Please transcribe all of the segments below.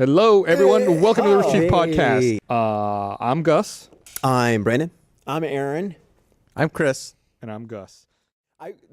Hello, everyone. Welcome to the Rooster Podcast. I'm Gus. I'm Brandon. I'm Aaron. I'm Chris. And I'm Gus.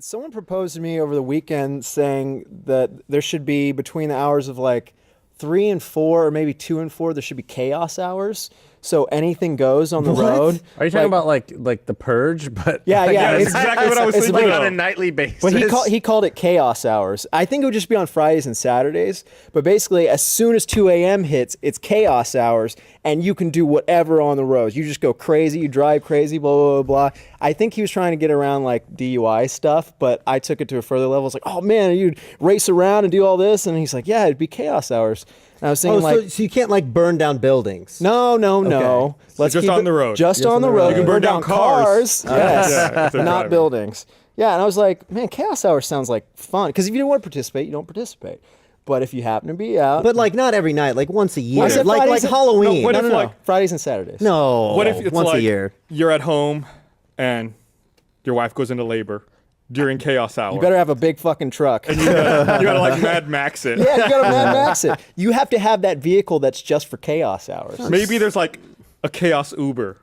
Someone proposed to me over the weekend saying that there should be between the hours of like 3 and 4 or maybe 2 and 4, there should be chaos hours. So anything goes on the road. Are you talking about like the purge? But Yeah. That's exactly what I was thinking. like of. on a nightly basis. But he called it chaos hours. I think it would just be on Fridays and Saturdays. But basically, as soon as 2 a.m. hits, it's chaos hours, and you can do whatever on the roads. You just go crazy, you drive crazy, blah, blah, blah, blah. I think he was trying to get around like DUI stuff, but I took it to a further level. It's like, oh man, you'd race around and do all this? And he's like, yeah, it'd be chaos hours. And I was thinking so you can't like burn down buildings. No. So just on the road. Just on the road. You can burn down cars. Yes, Yeah, not buildings. Yeah, and I was like, man, chaos hour sounds like fun. Because if you don't want to participate, you don't participate. But if you happen to be out, But like not every night, like once a year. I said Like Fridays and- Halloween. No, what if, no, like- Fridays and Saturdays. No. What if it's once like a year? you're at home and your wife goes into labor during chaos hour? You better have a big fucking truck. You gotta like Mad Max it. Yeah, you gotta Mad Max it. You have to have that vehicle that's just for chaos hours. Maybe there's like a chaos Uber.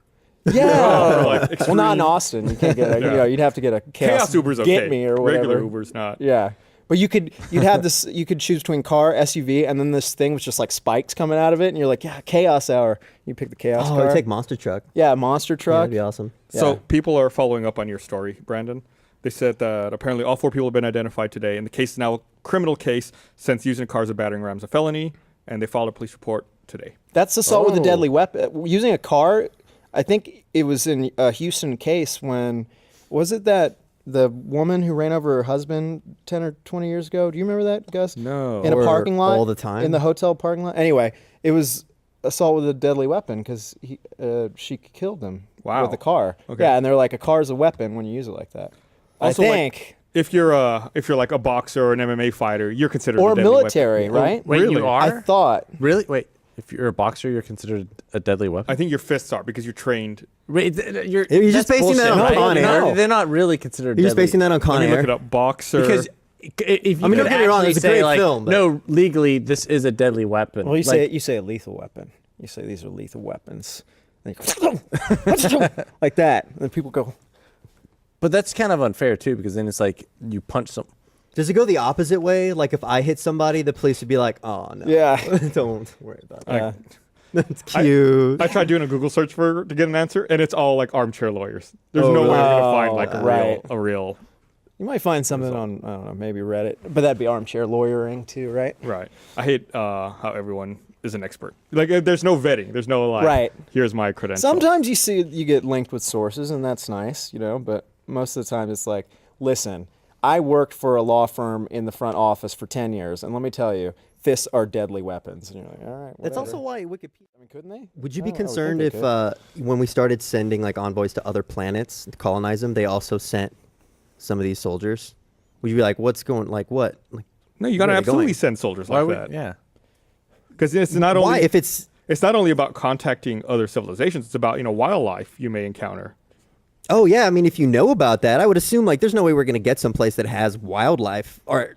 Yeah. Or, like, Well, extreme- not in Austin. You can't get a, you'd have to get a Chaos Uber's okay. Get me or whatever. Regular Uber's not. Yeah. But you'd have this, you could choose between car, SUV, and then this thing with just like spikes coming out of it, and you're like, yeah, chaos hour. You pick the chaos Oh, car. I'd take monster truck. Yeah, monster Yeah, truck. that'd be awesome. So Yeah. people are following up on your story, Brandon. They said that apparently all 4 people have been identified today, and the case is now a criminal case since using cars or battering rams a felony, and they filed a police report today. That's assault with a Oh. deadly weapon. Using a car, I think it was in a Houston case when, was it that the woman who ran over her husband 10 or 20 years ago? Do you remember that, Gus? No. In a Or parking lot? all the time? In the hotel parking lot? Anyway, it was assault with a deadly weapon because she killed him Wow. with the car. Okay. Yeah, and they're like, a car's a weapon when you use it like that. Also, I like, think. If you're like a boxer or an MMA fighter, you're considered Or a deadly military, weapon. right? Wait, Really? you are? I thought. Really? Wait. If you're a boxer, you're considered a deadly weapon. I think your fists are because you're trained. Wait, You're just basing that on right? Con They're Air. not- They're not really considered. You're just deadly. basing that on Con Let me Air. look it up. Boxer. Because if you I mean, could don't get me wrong, actually it's a say, great like, film, but- no, legally this is a deadly weapon. Well, you Like, say a lethal weapon. You say these are lethal weapons. And you go, like that. And then people go, but that's kind of unfair too, because then it's like you punch some. Does it go the opposite way? Like if I hit somebody, the police would be like, "Oh no, yeah. don't worry about it." Yeah. That's cute. I tried doing a Google search to get an answer, and it's all like armchair lawyers. There's Oh, no way really? you're gonna find like right. a real. You might find something on, I don't know, maybe Reddit. But that'd be armchair lawyering too, right? Right. I hate how everyone is an expert. Like there's no vetting. There's no like. Right. Here's my credentials. Sometimes you get linked with sources, and that's nice, but most of the time it's like, listen, I worked for a law firm in the front office for 10 years, and let me tell you, fists are deadly weapons. And you're like, all right, That's whatever. also why Wikipedia. I mean, couldn't they? Would you I be don't know, I would concerned think if they when we started sending like envoys to other planets to colonize them, they also sent some of these soldiers? Would you be like, what's going, like what? Like, No, you gotta where are they absolutely going? send soldiers Why like would? that. Yeah. Because it's not only Why? If it's it's not only about contacting other civilizations. It's about wildlife you may encounter. oh yeah, I mean, if you know about that, I would assume like there's no way we're gonna get someplace that has wildlife. Or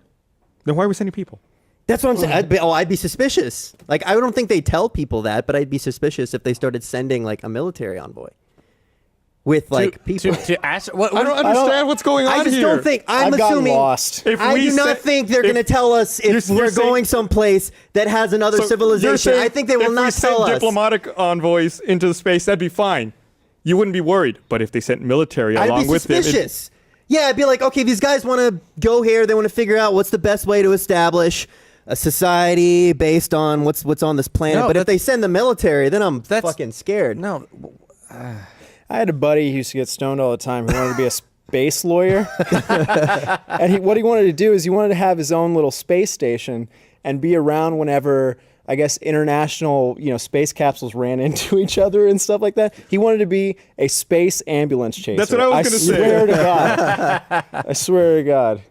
Then why are we sending people? that's what I'm saying. I'd be suspicious. Like I don't think they tell people that, but I'd be suspicious if they started sending like a military envoy with like people. to ask what? I don't understand what's going on I just here. don't think. I'm I've gotten assuming. lost. If I we do not sent- think they're if- going to tell us if you're we're saying- going someplace that has another So you're civilization. saying I think they will if we not tell sent us. diplomatic envoys into space, that'd be fine. You wouldn't be worried. But if they sent military I'd along be with them, suspicious. Yeah, I'd be like, okay, these guys want to go here. They want to figure out what's the best way to establish a society based on what's on this planet. No, but if that's- they send the military, then I'm That's- fucking scared. No. I had a buddy who used to get stoned all the time who wanted to be a space lawyer. And what he wanted to do is he wanted to have his own little space station and be around whenever, I guess, international, space capsules ran into each other and stuff like that. He wanted to be a space ambulance chaser. That's what I was gonna say. swear to God. I swear to God.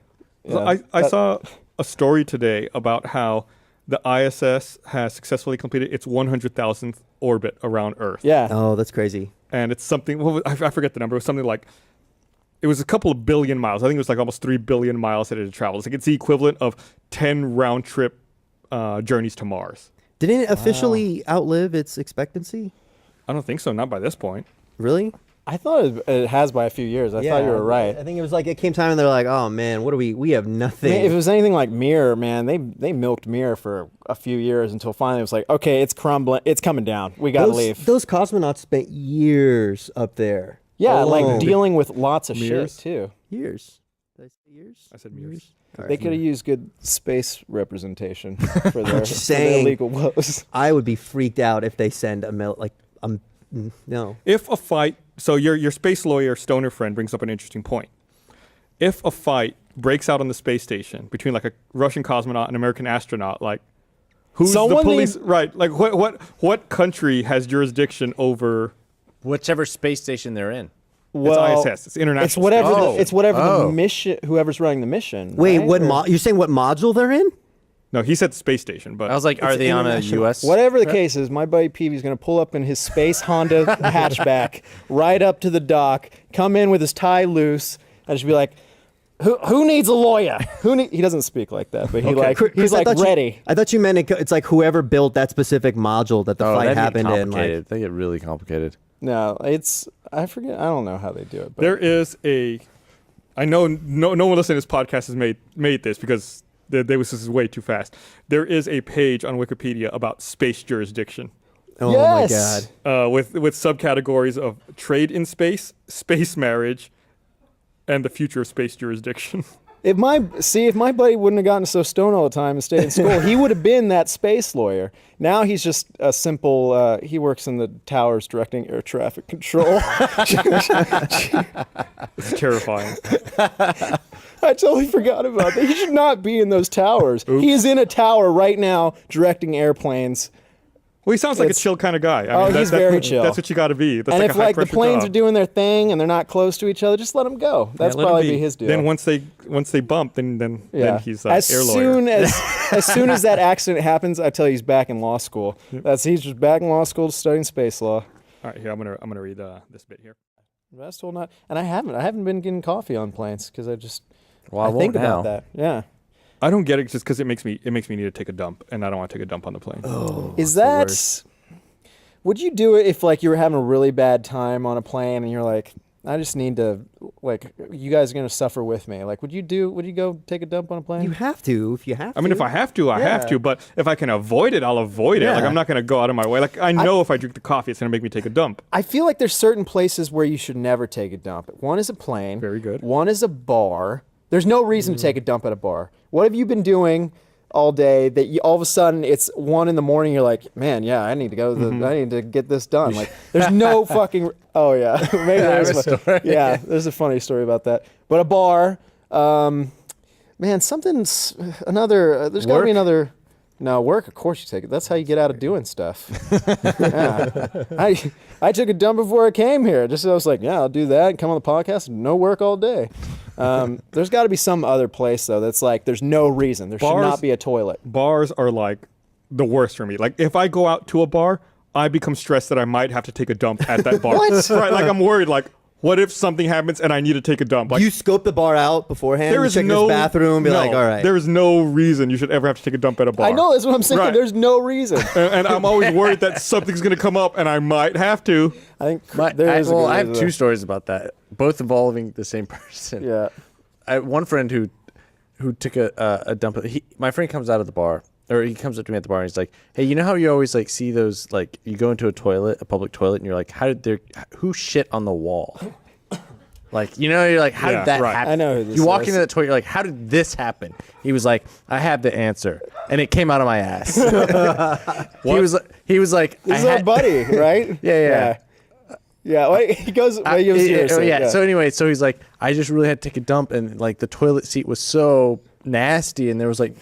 So Yeah. I saw a story today about how the ISS has successfully completed its 100,000th orbit around Earth. Yeah. Oh, that's crazy. And it's something, I forget the number. It was something like, it was a couple of billion miles. I think it was like almost 3 billion miles that it had traveled. It's like it's the equivalent of 10 round trip journeys to Mars. Didn't it officially outlive its expectancy? I don't think so. Not by this point. Really? I thought it has by a few years. I thought you were right. I think it was like it came time and they're like, oh man, what do we have nothing. Man, if it was anything like Mirror, man, they milked Mirror for a few years until finally it was like, okay, it's crumbling, it's coming down. We gotta leave. Those cosmonauts spent years up there. Yeah, alone. like dealing with lots of Mirrors? shit too. Years. Did I say years? I said years. They could have used good space representation for their, Just for their saying. legal woes. I would be freaked out if they send no. If a fight, so your space lawyer stoner friend brings up an interesting point. If a fight breaks out on the space station between like a Russian cosmonaut and an American astronaut, like who's Someone the police? needs- Right, like what country has jurisdiction over? Whichever space station they're in. Well, ISS. It's international. It's whatever. Oh. It's whatever Oh. the mission. Whoever's running the mission. Wait, right? what? Or- You're saying what module they're in? No, he said space station, but I was like, are It's they on a international. U.S.? Whatever the case is, my buddy Peavy's going to pull up in his space Honda hatchback right up to the dock, come in with his tie loose, and just be like, "Who needs a lawyer? He doesn't speak like that, but he's I like thought ready. I thought you meant it's like whoever built that specific module that the Oh, fight that'd get happened in. Like, complicated. They get really complicated. No, I forget. I don't know how they do it. But there is I know no one listening to this podcast has made this because this is way too fast. There is a page on Wikipedia about space jurisdiction. oh Yes. my god. With subcategories of trade in space, space marriage, and the future of space jurisdiction. if my buddy wouldn't have gotten so stoned all the time and stayed in school, he would have been that space lawyer. Now he's just a simple. He works in the towers directing air traffic control. It's terrifying. I totally forgot about that. He should not be in those towers. He is in a tower right now directing airplanes. Well, he sounds like a It's- chill kind of guy. Oh, he's very chill. That's what you got to be. That's And like if a high like the pressure planes job. are doing their thing and they're not close to each other, just let them go. That's let 'em probably be. his deal. Then once they bump, then he's as air lawyer. soon as soon as that accident happens, I tell you he's back in law school. He's just back in law school studying space law. All right, here I'm gonna read this bit here. That's still not, and I haven't been getting coffee on planes because I Well, I won't think now. about that. Yeah, I don't get it just because it makes me need to take a dump, and I don't want to take a dump on the plane. is the that? worst. Would you do it if like you were having a really bad time on a plane and you're like, I just need to, like, you guys are gonna suffer with me? Like, would you go take a dump on a plane? You have to if you have to. I mean, if I have to, I have Yeah. to. But if I can avoid it, I'll avoid it. Like Yeah. I'm not gonna go out of my way. Like I know if I drink the coffee, it's gonna make me take a dump. I feel like there's certain places where you should never take a dump. One is a plane. Very good. One is a bar. There's no reason to take a dump at a bar. What have you been doing all day that you all of a sudden it's 1 a.m. You're like, man, yeah, I need to go. I need to get this done. Like, there's no fucking. Oh yeah, maybe there's yeah. There's a funny story about that. But a bar, man, something's another. There's got to be Work? another. No, work, of course you take it. That's how you get out of doing stuff. Yeah. I took a dump before I came here. Just so I was like, yeah, I'll do that and come on the podcast. No work all day. There's got to be some other place, though, that's like there's no reason. There should Bars- not be a toilet. Bars are like the worst for me. Like if I go out to a bar, I become stressed that I might have to take a dump at that bar. What? Right? Like I'm worried. Like what if something happens and I need to take a dump? Like you scope the bar out beforehand. there you is check no this bathroom. Be like, all right. There is no reason you should ever have to take a dump at a bar. I know, that's what I'm saying. Right. There's no reason. And I'm always worried that something's gonna come up and I might have to. I think I there is a good have reason, two though. stories about that, both involving the same person. Yeah. I had one friend who took a dump. My friend comes out of the bar, or he comes up to me at the bar, and he's like, "Hey, you know how you always like see those like you go into a public toilet, and you're like, who shit on the wall?" Like, you know, you're like, how Yeah, did that right. happen? I know who this You walk is. into the toilet, you're like, how did this happen? He was like, I have the answer, and it came out of my ass. He was like, This is our buddy, right? Yeah. Yeah. Wait, he goes. Wait, you yeah. So anyway, so he's like, I just really had to take a dump, and like the toilet seat was so nasty, and there was like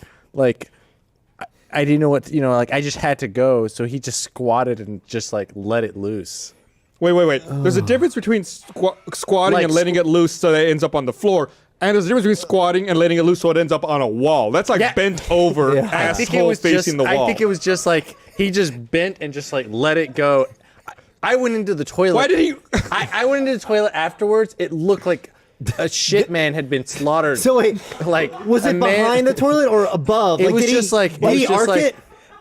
I didn't know what like I just had to go, so he just squatted and just like let it loose. Wait. There's a difference between squatting Like and letting it loose so that it ends up on the floor. And there's a difference between squatting and letting it loose so it ends up on a wall. That's like Yeah. bent over, I think it asshole was facing the wall. I think it was just like he just bent and just like let it go. I went into the toilet. Why did he? I went into the toilet afterwards. It looked like a shit man had been slaughtered. So wait, like was a it man- behind the toilet or above? It was did just like- did he it was just arc like- it?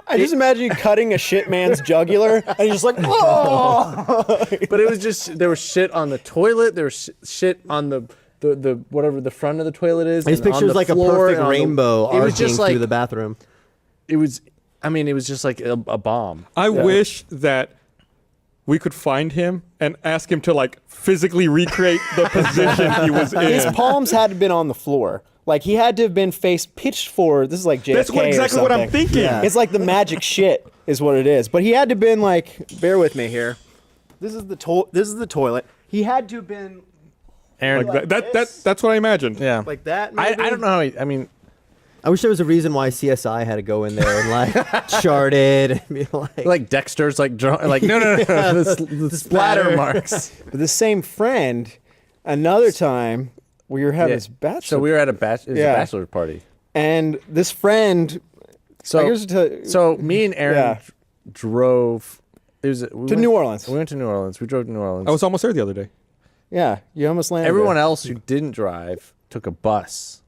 I just imagine you cutting a shit man's jugular, and you're just like, oh. But it was just there was shit on the toilet. There was shit on the whatever the front of the toilet is. His and on picture was the like a floor perfect and on the- rainbow It was arcing just like through the bathroom. it was. I mean, it was just like a bomb. I wish that we could find him and ask him to like physically recreate the position he was in. His palms had to have been on the floor. Like he had to have been face pitched forward. This is like JFK That's exactly or what I'm something. thinking. Yeah. It's like the magic shit is what it is. But he had to have been like, bear with me here. This is the toilet. He had to have been Aaron, Like that's what I imagined. yeah. like that. I Maybe? don't know how. I mean, I wish there was a reason why CSI had to go in there and like chart it and be like Dexter's like drawing. Like no. The splatter marks. But the same friend, another time we were having this bachelor. So we were at a bachelor party. and this friend. So I guess so me and Aaron Yeah. drove. New Orleans. We went to New Orleans. We drove to New Orleans. I was almost there the other day. Yeah, you almost landed. Everyone there. else who didn't drive took a bus.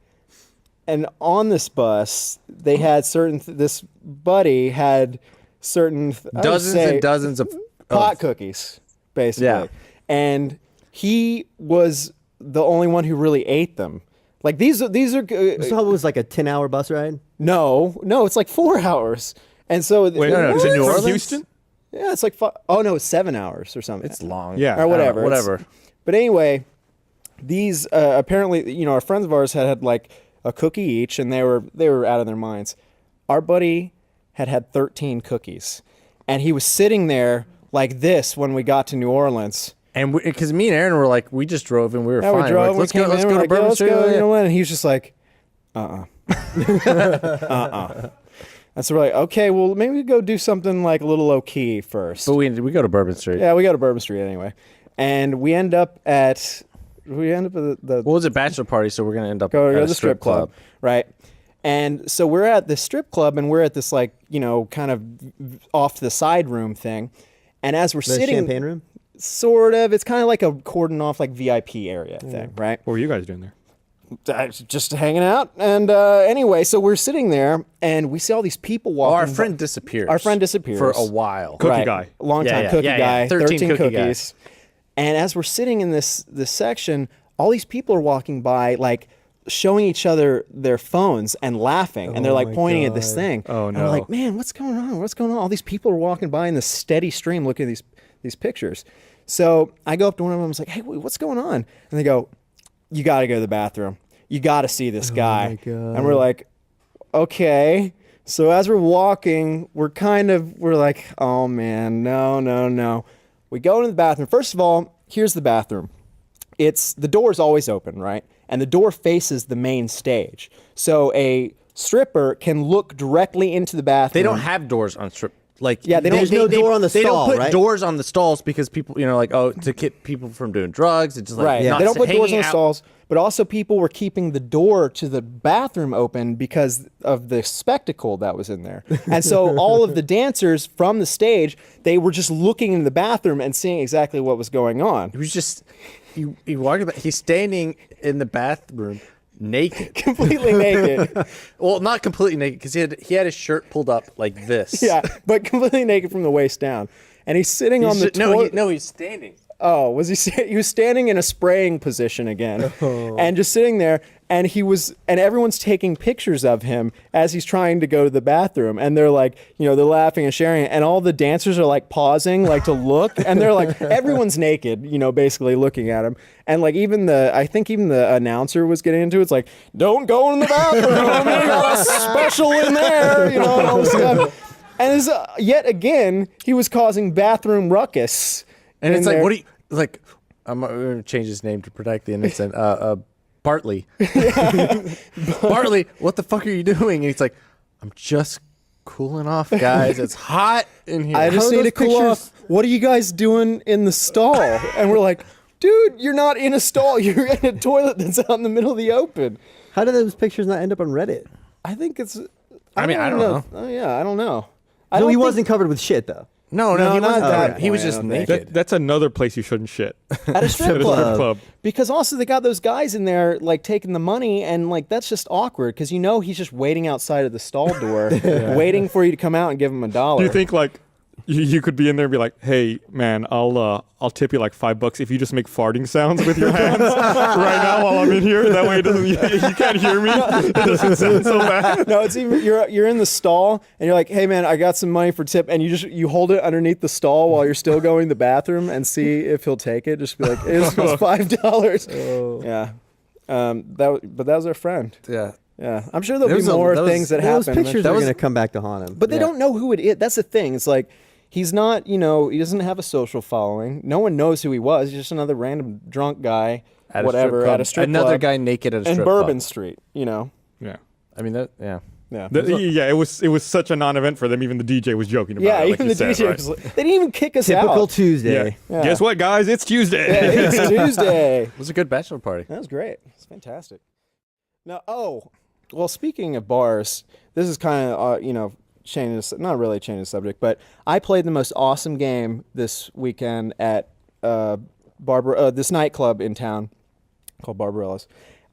And on this bus, they had certain. This buddy had certain I would Dozens say, and dozens of pot cookies, basically. Yeah. And he was the only one who really ate them. Like these are So it was like a 10-hour bus ride. no, it's like 4 hours. And so Wait, no, to New from Orleans? Houston? yeah, it's like oh no, it's 7 hours or something. It's long. Yeah. or whatever. Whatever. But anyway, these apparently, our friends of ours had like a cookie each, and they were out of their minds. Our buddy had 13 cookies, and he was sitting there like this when we got to New Orleans. And because me and Aaron were like, we just drove and we were Yeah, fine. we drove. We're like, we came let's in, go we're to like, Bourbon let's Street. go. You know what? And he was just like, And so we're like, okay, well, maybe we go do something like a little low key first. But we go to Bourbon Street. Yeah, we go to Bourbon Street anyway, and we end up at the What was it? Bachelor party. So we're gonna end up go at to a the strip club, right? And so we're at the strip club, and we're at this like kind of off to the side room thing. And as we're The sitting, champagne room. sort of, it's kind of like a cordon off like VIP area thing, right? What were you guys doing there? Just hanging out. And anyway, so we're sitting there, and we see all these people Oh, walking. our friend disappears. Our friend disappears for a while. Cookie guy. long Yeah, time yeah, cookie yeah, guy. yeah. 13 cookie guy. cookies. And as we're sitting in this section, all these people are walking by, like showing each other their phones and laughing, and they're like my pointing at this God. thing. Oh, And we're no. like, man, what's going on? What's going on? All these people are walking by in this steady stream, looking at these pictures. So I go up to one of them. I was like, hey, what's going on? And they go, you got to go to the bathroom. You got to see this guy. my God. And we're like, okay. So as we're walking, we're like, oh man, no. We go into the bathroom. First of all, here's the bathroom. The door's always open, right? And the door faces the main stage. So a stripper can look directly into the bathroom. They don't have doors on strip. Like Yeah, they don't- There's no door on the They stall, don't put right? doors on the stalls because people, like, to keep people from doing drugs. It's just like Right. Yeah. They don't put doors hanging on the out. stalls, but also people were keeping the door to the bathroom open because of the spectacle that was in there. And so all of the dancers from the stage, they were just looking in the bathroom and seeing exactly what was going on. He was just he walked about. He's standing in the bathroom naked. Completely naked. Well, not completely naked because he had his shirt pulled up like this. Yeah, but completely naked from the waist down. And he's sitting on the toilet. He's standing. Oh, was he was standing in a spraying position again, and just sitting there, and everyone's taking pictures of him as he's trying to go to the bathroom, and they're like, they're laughing and sharing it, and all the dancers are like pausing, like to look, and they're like, everyone's naked, basically looking at him, and like I think even the announcer was getting into it. It's like, don't go in the bathroom, we got a special in there, and all this stuff. And yet again, he was causing bathroom ruckus. And it's in like, there. what do you like? I'm going to change his name to protect the innocent. Bartley. Bartley, what the fuck are you doing? And he's like, I'm just cooling off, guys. It's hot in here. I just How are need to those cool pictures- off. What are you guys doing in the stall? And we're like, dude, you're not in a stall. You're in a toilet that's out in the middle of the open. How did those pictures not end up on Reddit? I think it's. I mean, I don't know. Oh yeah, I don't know. No, he don't think- wasn't covered with shit though. No, No, he not wasn't at that. that He was point, I just don't think. naked. That's another place you shouldn't shit. At a strip At a club. strip club. Because also they got those guys in there like taking the money, and like that's just awkward because he's just waiting outside of the stall door, waiting for you to come out and give him $1. Do you think like you could be in there and be like, "Hey, man, I'll tip you like $5 if you just make farting sounds with your hands right now while I'm in here. That way it doesn't you can't hear me. It doesn't sound so bad." No, it's even you're in the stall and you're like, "Hey man, I got some money for tip," and you hold it underneath the stall while you're still going to the bathroom and see if he'll take it. Just be like, "It's $5." Yeah, but that was our friend. Yeah. Yeah, I'm sure there'll There be was more that was- things that Those happen. pictures That are was- going to come back to haunt him. But they don't know who it is. That's the thing. It's like he's not, he doesn't have a social following. No one knows who he was. He's just another random drunk guy, At a whatever, strip club. at a strip Another club guy naked at a in strip Bourbon club. Street. Yeah. I mean that. Yeah. Yeah. Yeah, it was such a non-event for them. Even the DJ was joking about Yeah, it. Like even you the said, DJ right? was like, they didn't even kick us Typical out. Tuesday. Yeah. Guess what, guys? It's Tuesday. Yeah, it's Tuesday. It was a good bachelor party. That was great. It's fantastic. Now, well, speaking of bars, this is kind of, not really changing the subject, but I played the most awesome game this weekend at this nightclub in town called Barbarella's.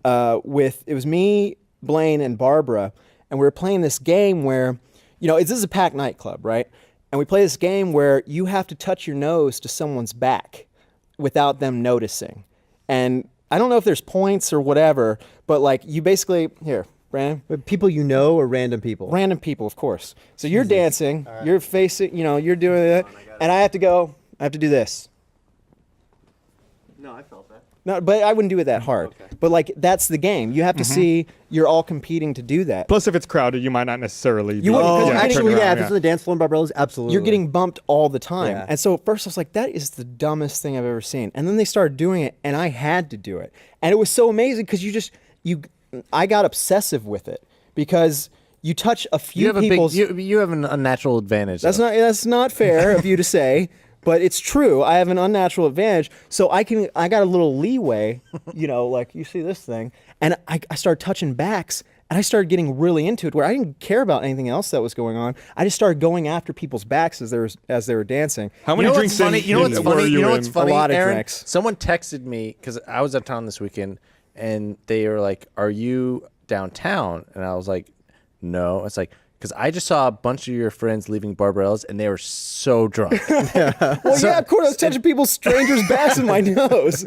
It was me, Blaine, and Barbara, and we were playing this game where, this is a packed nightclub, right? And we play this game where you have to touch your nose to someone's back without them noticing. And I don't know if there's points or whatever, but like you basically, here, Brandon. But people you know or random people? Random people, of course. So you're dancing, you're facing, you're doing it, and I have to do this. No, I felt that. No, but I wouldn't do it that hard. Okay. But like that's the game. You have to see you're all competing to do that. Plus, if it's crowded, you might not necessarily. You wouldn't, 'cause Oh, you're getting- actually, turn yeah. around, If it's on the dance floor in Barbarella's, absolutely. You're getting bumped all the time. Yeah. And so at first I was like, that is the dumbest thing I've ever seen. And then they started doing it and I had to do it. And it was so amazing because I got obsessive with it because you touch a few You have people's. you have an unnatural advantage. That's not fair of you to say, but it's true. I have an unnatural advantage, so I got a little leeway, like you see this thing, and I started touching backs, and I started getting really into it where I didn't care about anything else that was going on. I just started going after people's backs as they were dancing. How many drinks funny? in- You know what's were funny? you You know what's in? funny? A lot of Aaron? drinks. Someone texted me because I was out of town this weekend, and they were like, "Are you downtown?" And I was like, "No." It's like, because I just saw a bunch of your friends leaving Barbarella's, and they were so drunk. Well, yeah, of course, I was touching people's strangers' backs in my nose.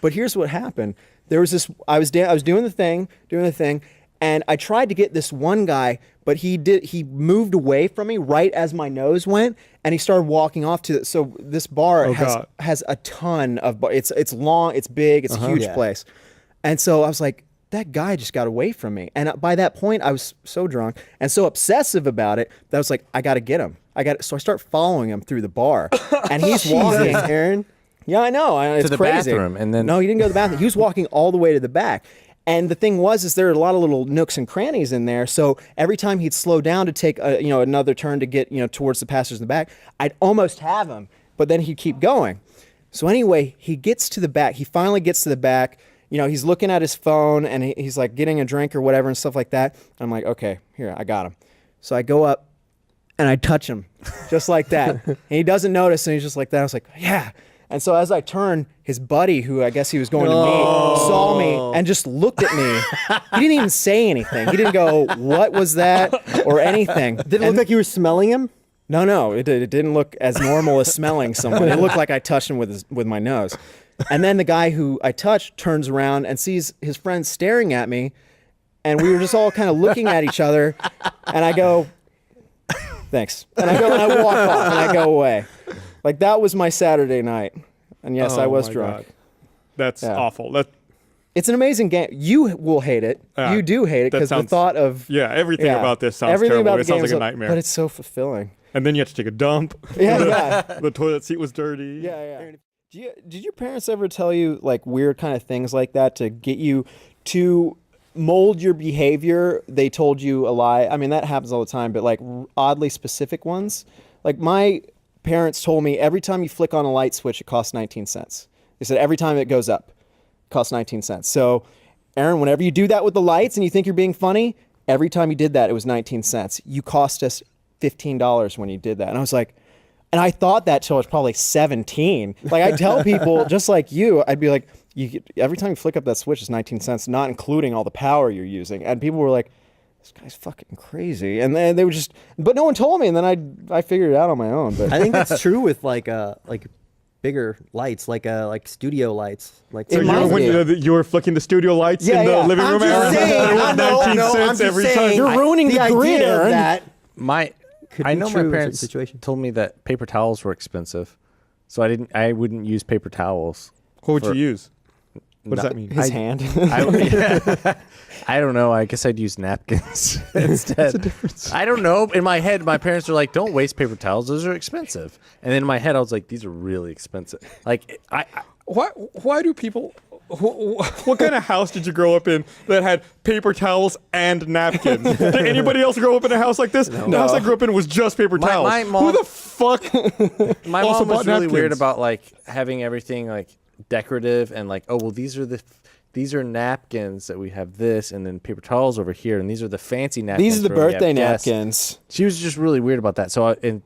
But here's what happened. There was this. I was doing the thing, and I tried to get this one guy, but he moved away from me right as my nose went, and he started walking off to. So this bar God. has a ton of. It's long, it's big, it's a huge Yeah. place, and so I was like, that guy just got away from me. And by that point, I was so drunk and so obsessive about it that I was like, I got to get him. So I start following him through the bar, and he's walking. Aaron. Yeah, I know. It's the crazy. bathroom, and then- no, he didn't go to the bathroom. He was walking all the way to the back. And the thing was, there are a lot of little nooks and crannies in there. So every time he'd slow down to take another turn to get towards the passengers in the back, I'd almost have him, but then he'd keep going. So anyway, he gets to the back. He finally gets to the back. He's looking at his phone and he's like getting a drink or whatever and stuff like that. I'm like, okay, here, I got him. So I go up and I touch him just like that. And he doesn't notice and he's just like that. I was like, yeah. And so as I turned, his buddy, who I guess he was going to meet, saw me and just looked at me. He didn't even say anything. He didn't go, what was that? Or anything. Did it look like you were smelling him? No, it didn't look as normal as smelling someone. It looked like I touched him with my nose. And then the guy who I touched turns around and sees his friend staring at me, and we were just all kind of looking at each other, and I go, thanks. And I go and I walk off and I go away. Like that was my Saturday night. And yes, I Oh was my drunk. God. That's Yeah. awful. It's an amazing game. You will hate it. You do hate it that because the sounds- thought of everything about this sounds everything terrible. about It the sounds game like is a nightmare. But it's so fulfilling. And then you have to take a dump. Yeah. The toilet seat was dirty. Yeah. Did your parents ever tell you like weird kind of things like that to get you to mold your behavior? They told you a lie. I mean, that happens all the time, but like oddly specific ones. Like my parents told me every time you flick on a light switch, it costs 19 cents. They said every time it goes up, it costs 19 cents. So, Aaron, whenever you do that with the lights and you think you're being funny, every time you did that, it was 19 cents. You cost us $15 when you did that. And I was like, And I thought that till I was probably 17. Like I tell people, just like you, I'd be like, every time you flick up that switch, it's 19 cents, not including all the power you're using. And people were like, this guy's fucking crazy. And then they would just, but no one told me. And then I figured it out on my own. But I think that's true with like bigger lights, like studio lights. Like So you were flicking the studio lights in the living room area? I'm just saying, 19 cents every time. You're ruining the grid, idea of Aaron. that. I know my true in parents certain situations. told me that paper towels were expensive, so I wouldn't use paper towels. What would you use? What does No- that mean? His hand. I don't know. I guess I'd use napkins instead. What's the difference? I don't know. In my head, my parents were like, "Don't waste paper towels; those are expensive." And then in my head, I was like, "These are really expensive." Like Why do people? What kind of house did you grow up in that had paper towels and napkins? Did anybody else grow up in a house like this? The house I grew up in was just paper towels. my mom- Who the fuck? my also mom was bought really weird napkins? about like having everything like decorative and like, oh well, these are napkins that we have this, and then paper towels over here, and these are the fancy napkins. These are the where we have birthday guests. napkins. She was just really weird about that. So at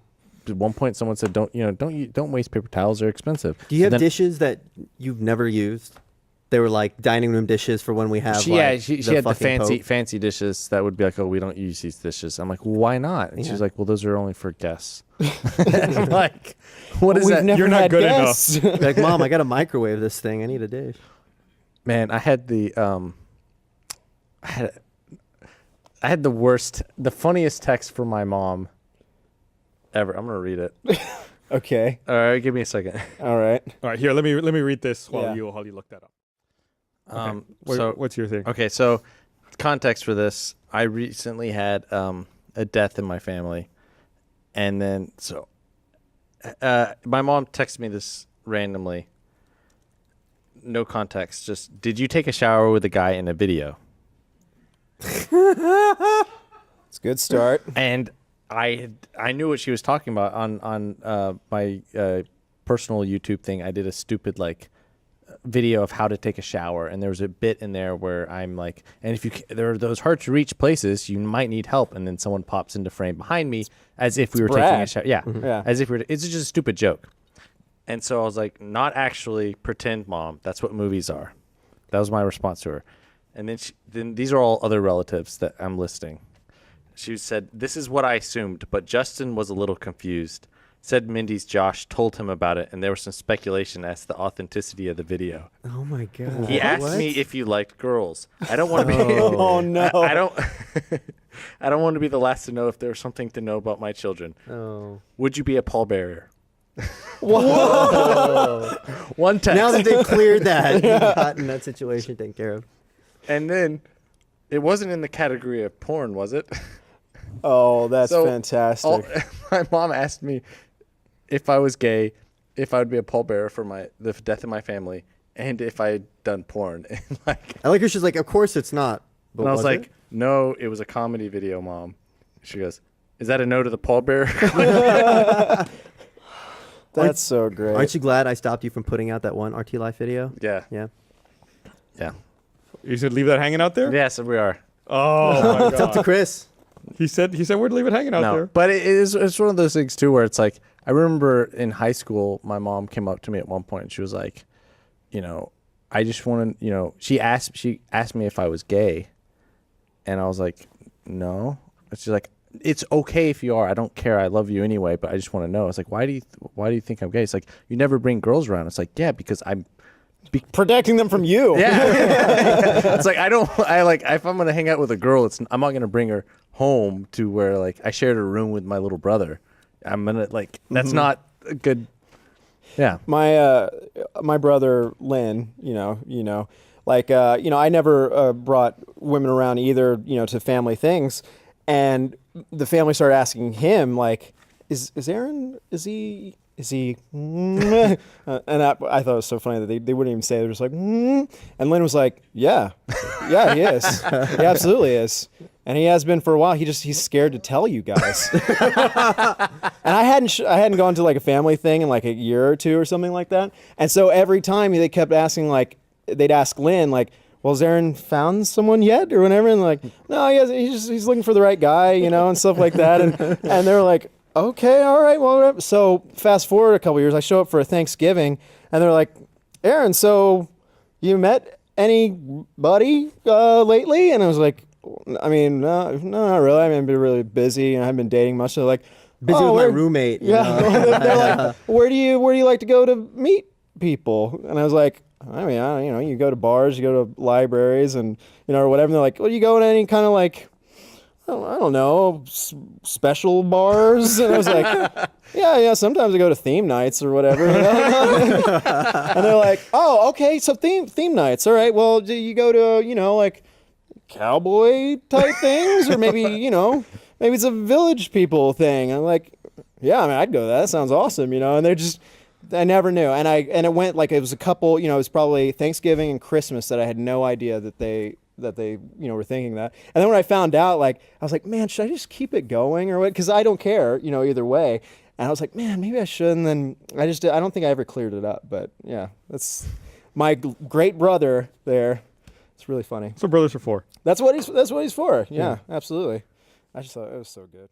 one point, someone said, "Don't waste paper towels; they're expensive." Do you have So then- dishes that you've never used? They were like dining room dishes for when we have. She had the fucking Pope. fancy dishes that would be like, oh, we don't use these dishes. I'm like, well, why not? And Yeah. she's like, well, those are only for guests. I'm like, what is We've that? never You're not had good guests. Like, Mom, I got to microwave this thing. I need a dish. Man, I had the I had the funniest text from my mom ever. I'm gonna read it. Okay. All right, give me a second. All right. All right, here. Let me read this while Yeah. you look that up. Okay. So What's your thing? okay, so context for this: I recently had a death in my family, and then my mom texted me this randomly. No context. Just, did you take a shower with a guy in a video? It's a good start. And I knew what she was talking about on my personal YouTube thing. I did a stupid like video of how to take a shower, and there was a bit in there where I'm like, and if there are those hard to reach places, you might need help, and then someone pops into frame behind me as if we were taking a Brad. shower. Yeah, Yeah. as if it's just a stupid joke. And so I was like, not actually pretend, Mom. That's what movies are. That was my response to her. And then these are all other relatives that I'm listing. She said, this is what I assumed, but Justin was a little confused. Said Mindy's Josh told him about it, and there was some speculation as to the authenticity of the video. Oh my god. He asked me if you liked girls. I don't want to be. Oh no. I don't. I don't want to be the last to know if there's something to know about my children. Oh. Would you be a pallbearer? Whoa. One text. Now that they cleared that, you got in that situation taken care of. And then it wasn't in the category of porn, was it? Oh, that's So, fantastic. My mom asked me if I was gay, if I would be a pallbearer for the death of my family, and if I had done porn. And like, I like her. She's like, of course it's not. But and I was was like, it? no, it was a comedy video, Mom. She goes, is that a no to the pallbearer? That's so great. Aren't you glad I stopped you from putting out that one RT Life video? Yeah. Yeah. Yeah. You should leave that hanging out there. Yes, we are. Oh my It's up to god. Chris. He said we're to leave it hanging out No, there. but it's one of those things too where it's like, I remember in high school, my mom came up to me at one point and she was like, I just want to, she asked me if I was gay, and I was like, no. And she's like, it's okay if you are. I don't care. I love you anyway, but I just want to know. It's like, why do you think I'm gay? It's like, you never bring girls around. It's like, yeah, because I'm protecting them from you. yeah. It's like, if I'm gonna hang out with a girl, I'm not gonna bring her home to where like I shared a room with my little brother. I'm gonna that's not a good. Yeah. My brother Lynn, I never brought women around either, to family things, and the family started asking him like, is Aaron, is he and I thought it was so funny that they wouldn't even say it. They're just like, and Lynn was like, yeah, he is. He absolutely is. And he has been for a while. He's scared to tell you guys. And I hadn't gone to like a family thing in like a year or two or something like that. And so every time they kept asking, like, they'd ask Lynn, like, well, has Aaron found someone yet or whatever? And like, no, he's looking for the right guy, and stuff like that. And they were like, okay, all right, well, whatever. So fast forward a couple years, I show up for a Thanksgiving, and they're like, Aaron, so you met anybody lately? And I was like, I mean, no, not really. I mean, I've been really busy, and I haven't been dating much. So like, Busy with my roommate. you Yeah, know? they're like, where do you like to go to meet people? And I was like, I mean, you go to bars, you go to libraries, and or whatever. And they're like, well, you go to any kind of like, I don't know, special bars? And I was like, yeah. Sometimes I go to theme nights or whatever. And they're like, oh, okay, so theme nights. All right. Well, do you go to like cowboy type things, or maybe maybe it's a village people thing? I'm like, yeah, I mean, I'd go to that. That sounds awesome, And they're just, I never knew. And it went like, it was a couple, it was probably Thanksgiving and Christmas that I had no idea that they were thinking that. And then when I found out, like, I was like, man, should I just keep it going or what? Because I don't care, either way. And I was like, man, maybe I should. And then I don't think I ever cleared it up. But yeah, that's my great brother there. It's really funny. That's what brothers are for. That's what he's for. Yeah, absolutely. I just thought it was so good.